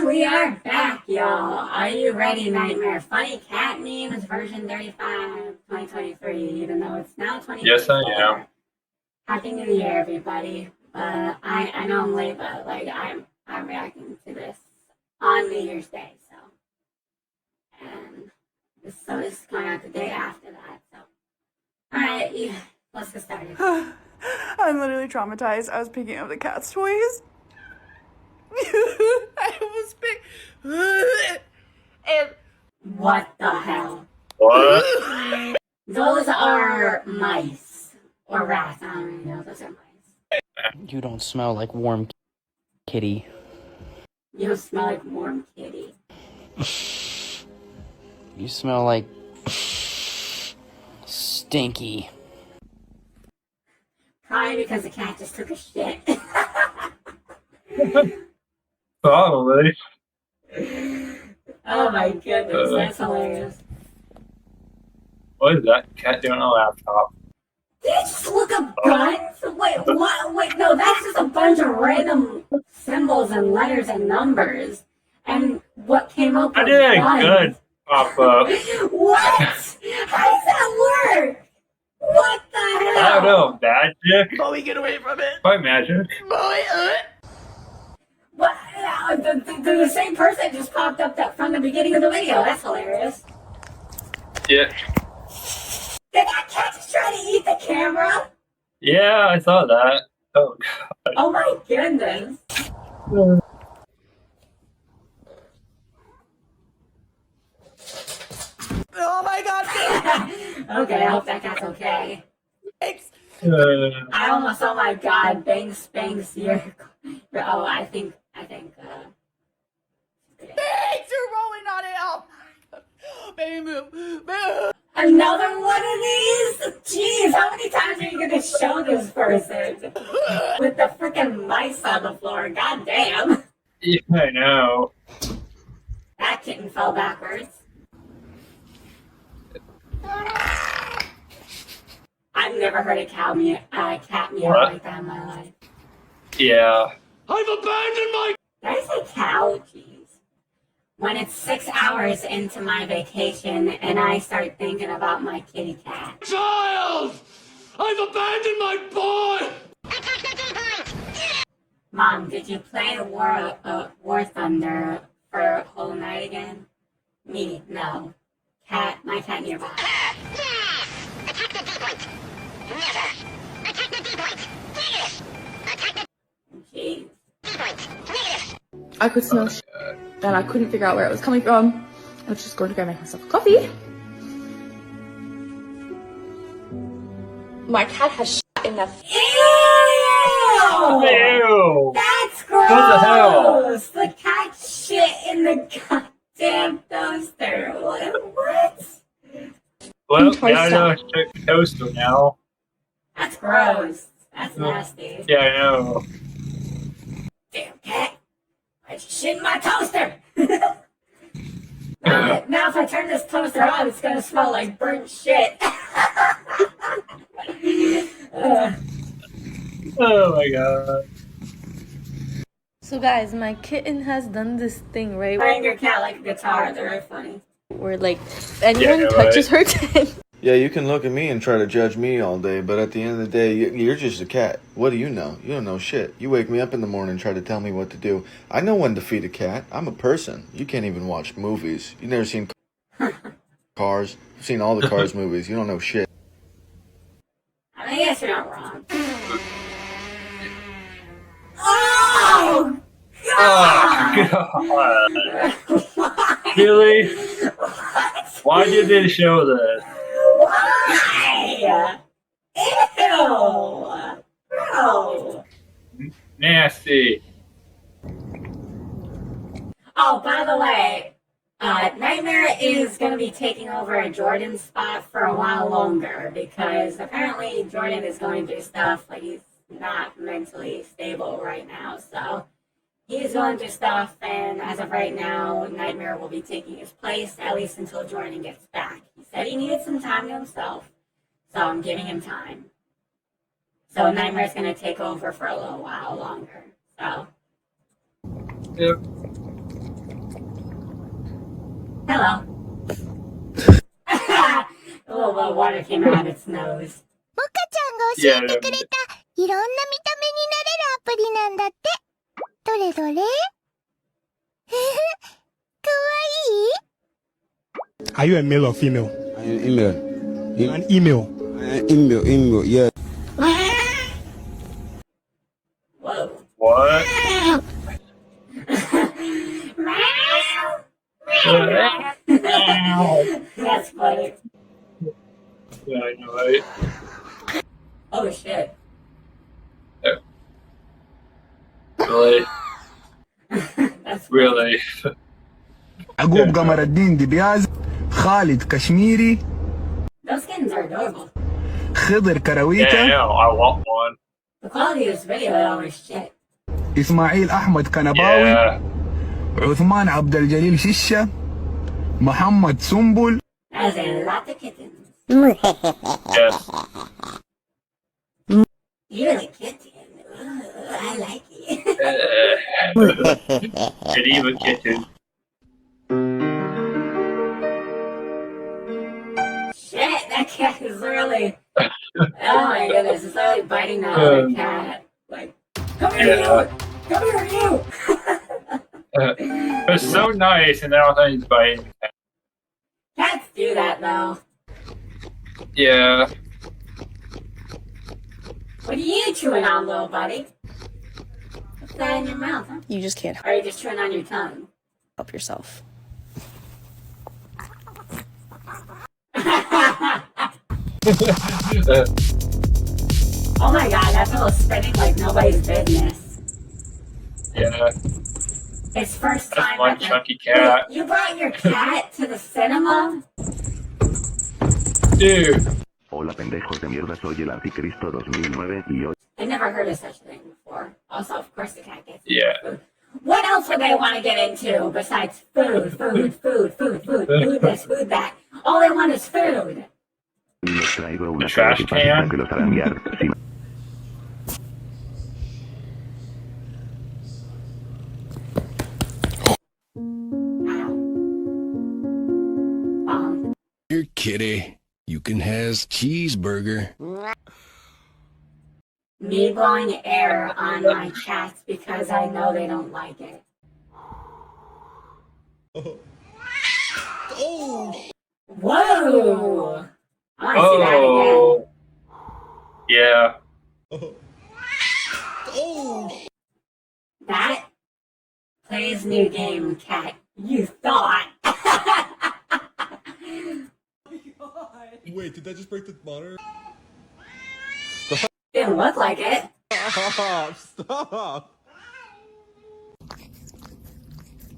And we are back, y'all. Are you ready, Nightmare? Funny cat memes version 35, 2023, even though it's now 2024. Yes, I am. Happy New Year, everybody. I know I'm late, but like I'm reacting to this on New Year's Day, so this is going out the day after that. So, all right, yeah, let's get started. I'm literally traumatized. I was picking up the cat's toys. I almost picked. And what the hell? What? Those are mice or rats. I don't really know. Those are mice. You don't smell like warm kitty. You don't smell like warm kitty. You smell like stinky. Probably because the cat just took a shit. Probably. Oh my goodness, that's hilarious. What is that cat doing on a laptop? Did you just look up guns? Wait, what? Wait, no, that's just a bunch of random symbols and letters and numbers. And what came up I with did a guns. good pop up. What? How does that work? What the hell? I don't know, magic? Bowie, get away from it. By magic. Bowie, What? The same person just popped up that from the beginning of the video. That's hilarious. Yeah. Did that cat just try to eat the camera? Yeah, I saw that. Oh, God. Oh my goodness. Oh my god. Okay, I hope that cat's okay. Thanks. I almost, oh my god, Banks, you're oh, I think, Thanks, you're rolling on it. Oh my god. Baby, move. another one of these? Jeez, how many times are you gonna show this person? With the freaking mice on the floor, god damn. Yeah, I know. That kitten fell backwards. I've never heard a cat meow like that in my life. Yeah. I've abandoned my Did I say cow? Jeez. When it's 6 hours into my vacation and I start thinking about my kitty cat. child! I've abandoned my boy! Mom, did you play War Thunder for Whole Night again? Me, no. My cat nearby. Attack the D-point! Never! Attack the D-point! Negative! Attack the Jeez. D-point! Negative! I could smell shit, and I couldn't figure out where it was coming from. I was just going to go make myself a coffee. My cat has shit in the Ew! Ew! That's gross! What the hell? The cat shit in the goddamn toaster. What? Well, Toaster. yeah, I know it's check toaster now. That's gross. That's nasty. Yeah, I know. Damn cat. Why'd you shit in my toaster? Now if I turn this toaster on, it's gonna smell like burnt shit. Oh my god. So guys, my kitten has done this thing, right? Playing your cat like a guitar, they're very funny. Where like, if anyone Yeah, touches her, then Yeah, you can look at me and try to judge me all day, but at the end of the day, you're just a cat. What do you know? You don't know shit. You wake me up in the morning and try to tell me what to do. I know when to feed a cat. I'm a person. You can't even watch movies. You've never seen Cars. You've seen all the Cars movies. You don't know shit. I guess you're not wrong. Oh! Oh, God! God. Why? Really? What? Why did they show this? Why? Ew! Bro! Nasty. Oh, by the way, Nightmare is going to be taking over Jordan's spot for a while longer because apparently Jordan is going through stuff, like he's not mentally stable right now, so he's going through stuff, and as of right now, Nightmare will be taking his place, at least until Jordan gets back. He said he needed some time to himself, so I'm giving him time. So Nightmare's going to take over for a little while longer, so. Yep. Hello. A little bit of water came out of its nose. モカちゃんが教えてくれたいろんな見た目になれるアプリなんだって。どれどれふふ、かわいい Are you a male or female? An email. An email. Email, yeah. Whoa. What? That's funny. Yeah, I know, right? Oh shit. Really? That's Really? عقوب قمر الدين دبياز خالد كشميري Those skins are adorable. خضر Yeah, I كرويته know. I want one. The quality of this video is shit. إسماعيل أحمد كنباوي Yeah. عثمان عبد الجليل ششة محمد سنبل That is a lot of kittens. Yes. You're the kitten. I like it. And even kitten. Shit, that cat is really. Oh my goodness, it's really biting that other cat. Like, come here, you! Come here, you! It's so nice, and then all of a sudden he's biting. Cats do that though. Yeah. What are you chewing on, little buddy? What's that in your mouth, huh? You just can't Or are you just chewing on your tongue? help yourself. Oh my god, that fellow's spinning like nobody's business. Yeah. It's first That's time. one at the- chunky cat. Wait, you brought your cat to the cinema? Dude. Hola pendejos de mierda, soy el anticristo 2009 y hoy... I never heard of such a thing before. Also, of course, the cat gets Yeah. food. What else would they want to get into besides food, food, food, food, food, food this, food that? All they want is food. Les traigo una trash creepypasta can. que los hará miar. Sí. Here, kitty. You can has cheeseburger. Me blowing air on my cats because I know they don't like it. Whoa! I want to see that again. Oh. Yeah. That plays new game, cat. You thought. Wait, did that just break the monitor? Didn't look like it. Stop!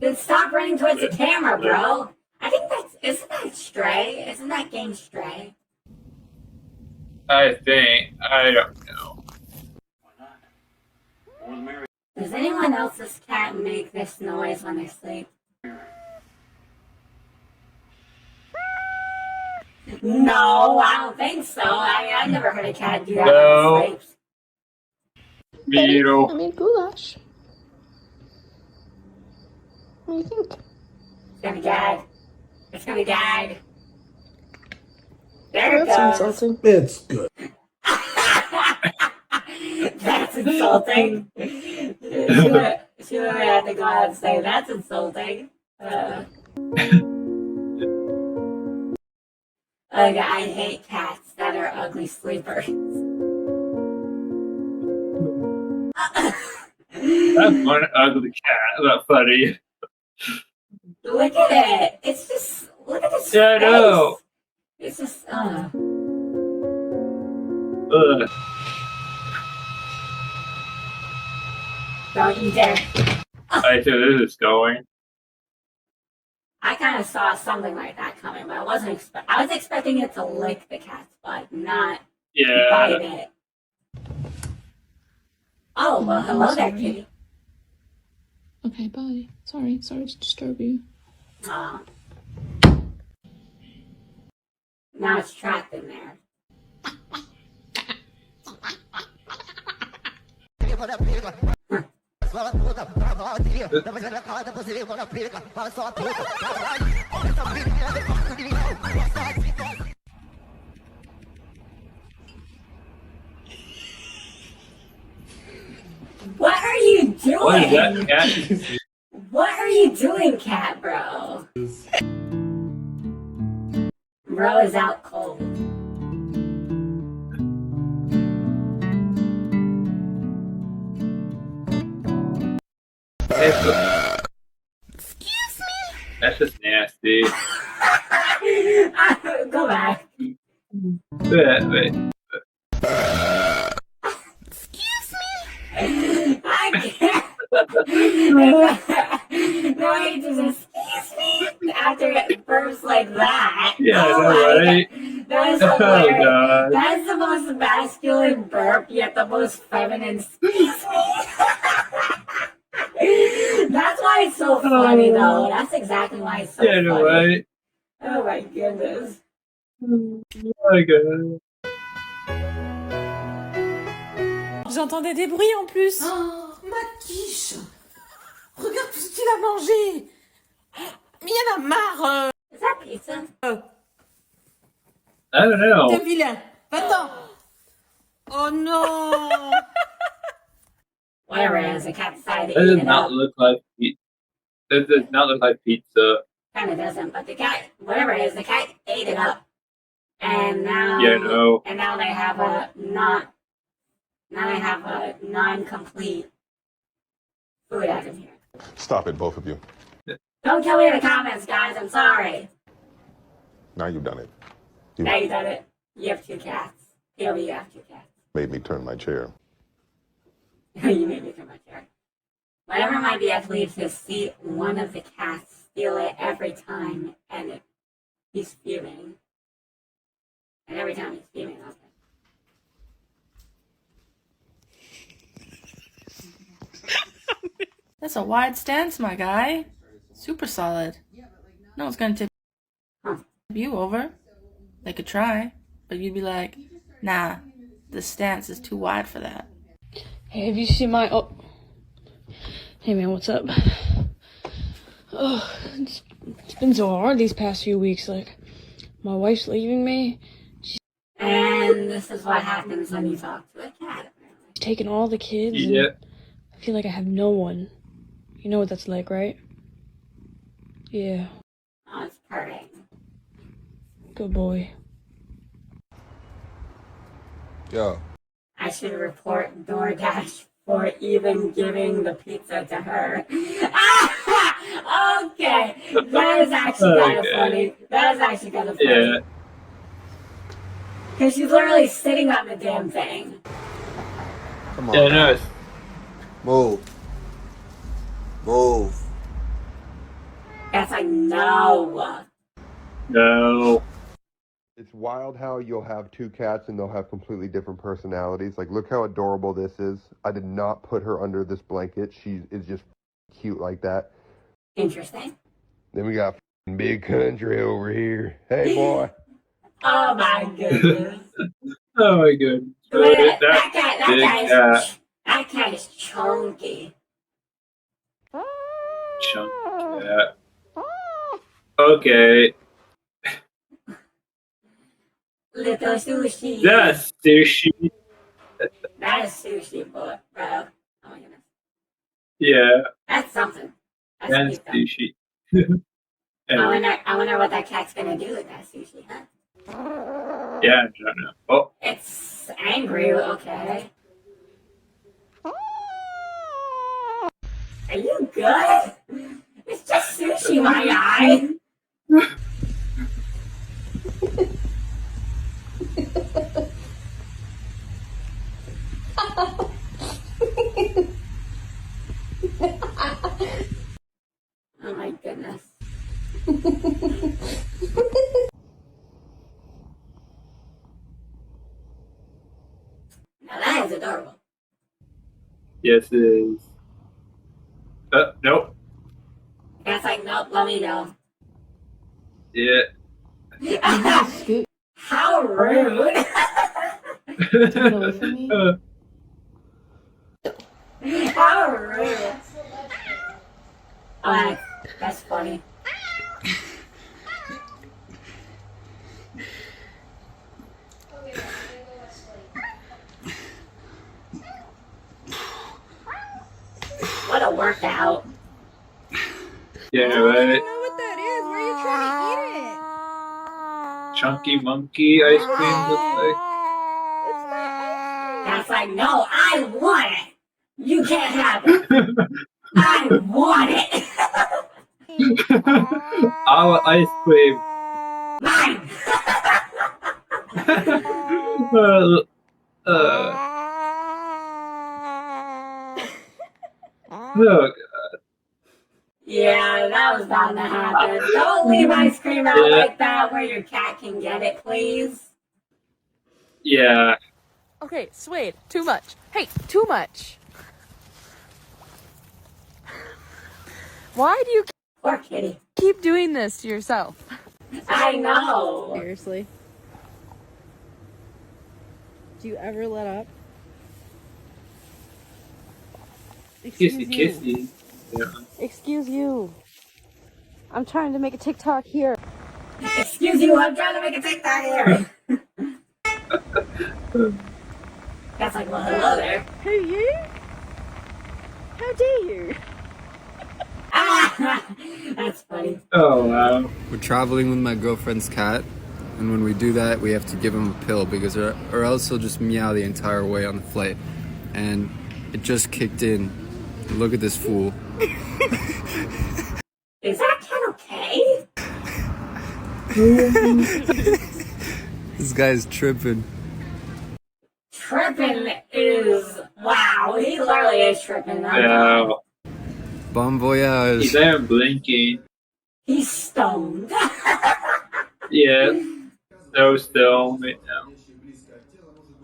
Then stop running towards the camera, bro. I think isn't that Stray? Isn't that game Stray? I think. I don't know. Does anyone else's cat make this noise when they sleep? No, I don't think so. I never heard a cat do that No. when it sleeps. Me, you know. I made goulash. What do you think? It's gonna gag. It's gonna gag. There it That's goes. insulting. It's good. That's insulting. She would have to go out and say, that's insulting. Like, I hate cats that are ugly sleepers. That's one ugly cat. That's funny. Look at it. It's just, look at this Yeah, I know. It's just, Ugh. don't you dare. I see where this is going. I kind of saw something like that coming, but I wasn't I was expecting it to lick the cat's butt, not Yeah. bite it. Oh, well, hello there, kitty. Okay, bye. Sorry to disturb you. Aw. Now it's trapped in there. What are you doing? What is that, cat? What are you doing, cat bro? Bro is out cold. Excuse me? That's just nasty. Go back. Wait. Excuse me? I can't. No, he just excuse me after it burps like that. Yeah, Oh I know, my right? God. That is Oh, hilarious. God. That's the most masculine burp, yet the most feminine excuse me. That's why it's so funny, though. That's exactly why it's so Yeah, I funny. know, right? Oh my goodness. Oh my god. J'entendais des bruits en plus. Oh, ma quiche. Regarde tout ce qu'il a mangé. Mais il y en a marre. Is that pizza? I don't know. T'es vilain. Va-t'en. Oh non. Whatever it is, the cat decided That to does eat it not up. look like pizza. That does not look like pizza. Kind of doesn't, but the cat, whatever it is, the cat ate it up. And now, Yeah, no. and now they have a non-complete food item here. Stop it, both of you. Don't kill me in the comments, guys. I'm sorry. Now you've done it. Now you done it. You have 2 cats. Here you have 2 cats. Made me turn my chair. You made me come back here. Whenever my BF leaves his seat, one of the cats steal it every time, and he's fuming. And every time he's fuming, okay. That's a wide stance, my guy. Super solid. No one's gonna tip you over. They could try, but you'd be like, nah, the stance is too wide for that. Hey, have you seen my... Oh. Hey, man, what's up? Oh, it's been so hard these past few weeks. Like, my wife's leaving me. And this is what happens when you talk to a cat. She's taking all the kids. and Yeah. I feel like I have no one. You know what that's like, right? Yeah. Oh, it's purring. Good boy. Yo. I should report DoorDash for even giving the pizza to her. Okay, that is actually kind of funny. That is actually kind of funny. Yeah. Because she's literally sitting on the damn thing. Come on. Yeah, no. Move. Move. That's like, no. No. It's wild how you'll have 2 cats and they'll have completely different personalities. Like, look how adorable this is. I did not put her under this blanket. She is just cute like that. Interesting. Then we got Big Country over here. Hey, boy. Oh my goodness. Oh my god. Look at That big cat. that cat is chunky. Chunk cat. Okay. Little sushi. That's sushi. That is sushi, bro. Oh my goodness. Yeah. That's something. That's That's pizza. sushi. Anyway, I wonder what that cat's gonna do with that sushi, huh? yeah, I don't know. Oh, It's angry, okay. Are you good? It's just sushi, my guy. Oh my goodness. Now that is adorable. yes, it is. Nope. That's like, nope, let me go. Yeah. How rude. Take it away from me. How rude. Oh, that's funny. What a workout. Yeah, right. know what that is. Where are you trying to eat it? Chunky monkey ice cream looks like. That's like, no, I want it. You can't have it. I want it. Our ice cream. Mine. Look. Yeah, that was bound to happen. Don't leave ice cream out like that where your cat can get it, please. Yeah. Okay, Suede, too much. Hey, too much. Why do you Poor kitty. keep doing this to yourself? I know. Seriously? Do you ever let up? Kissy kissy. Yeah. Excuse you. I'm trying to make a TikTok here. Excuse you, I'm trying to make a TikTok here. That's like, well, hello there. Who you? How dare you? That's funny. Oh wow. We're traveling with my girlfriend's cat, and when we do that, we have to give him a pill because or else he'll just meow the entire way on the flight. And it just kicked in. Look at this fool. Is that cat okay? This guy's tripping. Tripping is, wow, he literally is tripping. Yeah. Bon voyage. He's there blinking. He's stoned. Yeah. So still right now.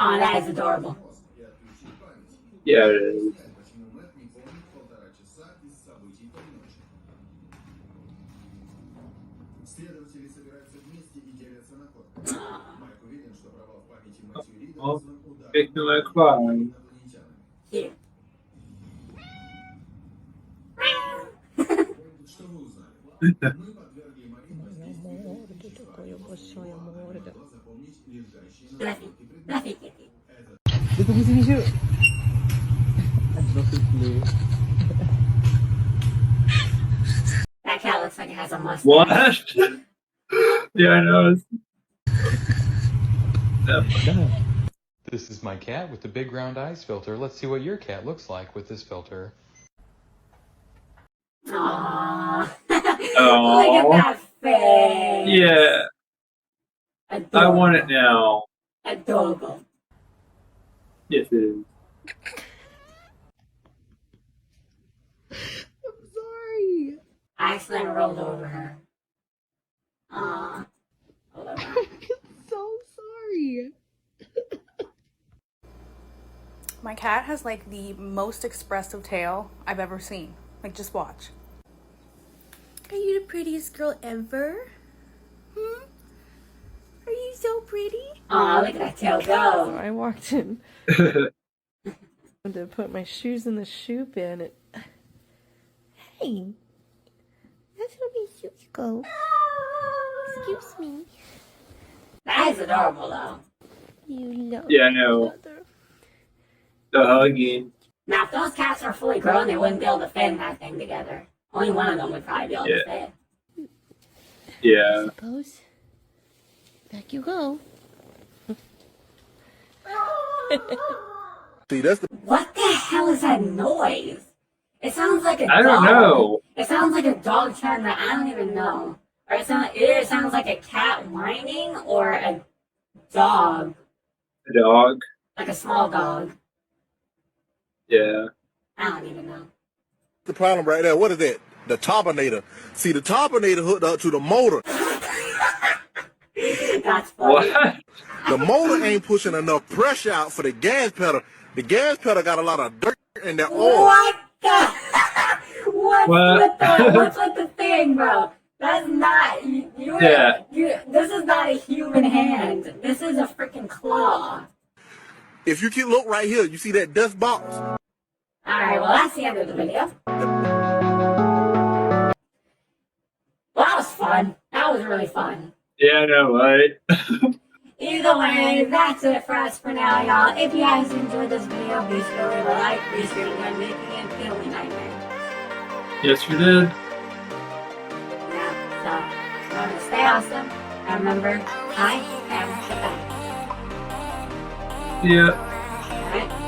Oh, that is adorable. Yeah, it is. Oh, making my cry. Here. Fluffy kitty. That cat looks like it has a mustache. What? Yeah, I know. This is my cat with the big round eyes filter. Let's see what your cat looks like with this filter. Aww. Oh. Look at that face. Yeah. Adorable. I want it now. Adorable. Yes, it is. I'm sorry. I accidentally rolled over her. Aww. Rolled over her. I'm so sorry. My cat has like the most expressive tail I've ever seen. Like, just watch. Are you the prettiest girl ever? Hmm? Are you so pretty? Aw, look at that tail So go. I walked in to put my shoes in the shoe bin. Hey, that's how my shoes go. Excuse me. That is adorable, though. You love Yeah, I know. The hugging. Now, if those cats were fully grown, they wouldn't be able to fit in that thing together. Only one of them would probably be able to fit. Yeah. Suppose. Back you go. See, that's the What the hell is that noise? It sounds like a dog. I don't know. It sounds like a dog trying to, I don't even know. Or it either sounds like a cat whining or a dog. A dog. Like a small dog. Yeah. I don't even know. the problem right there. What is that? The topinator. See, the topinator hooked up to the motor. That's funny. What? The motor ain't pushing enough pressure out for the gas pedal. The gas pedal got a lot of dirt in that oil. What the? What's What? with the? What's with the thing, bro? That's not. Yeah. This is not a human hand. This is a freaking claw. If you can look right here, you see that dust box? All right. Well, that's the end of the video. fun. That was really fun. Yeah, I know, right? Either way, that's it for us for now, y'all. If you guys enjoyed this video, be sure to leave a like. Be sure to go making it feel a nightmare. Yes, we did. Yeah, so remember to stay awesome. And remember, I am the best. Yeah. Alright?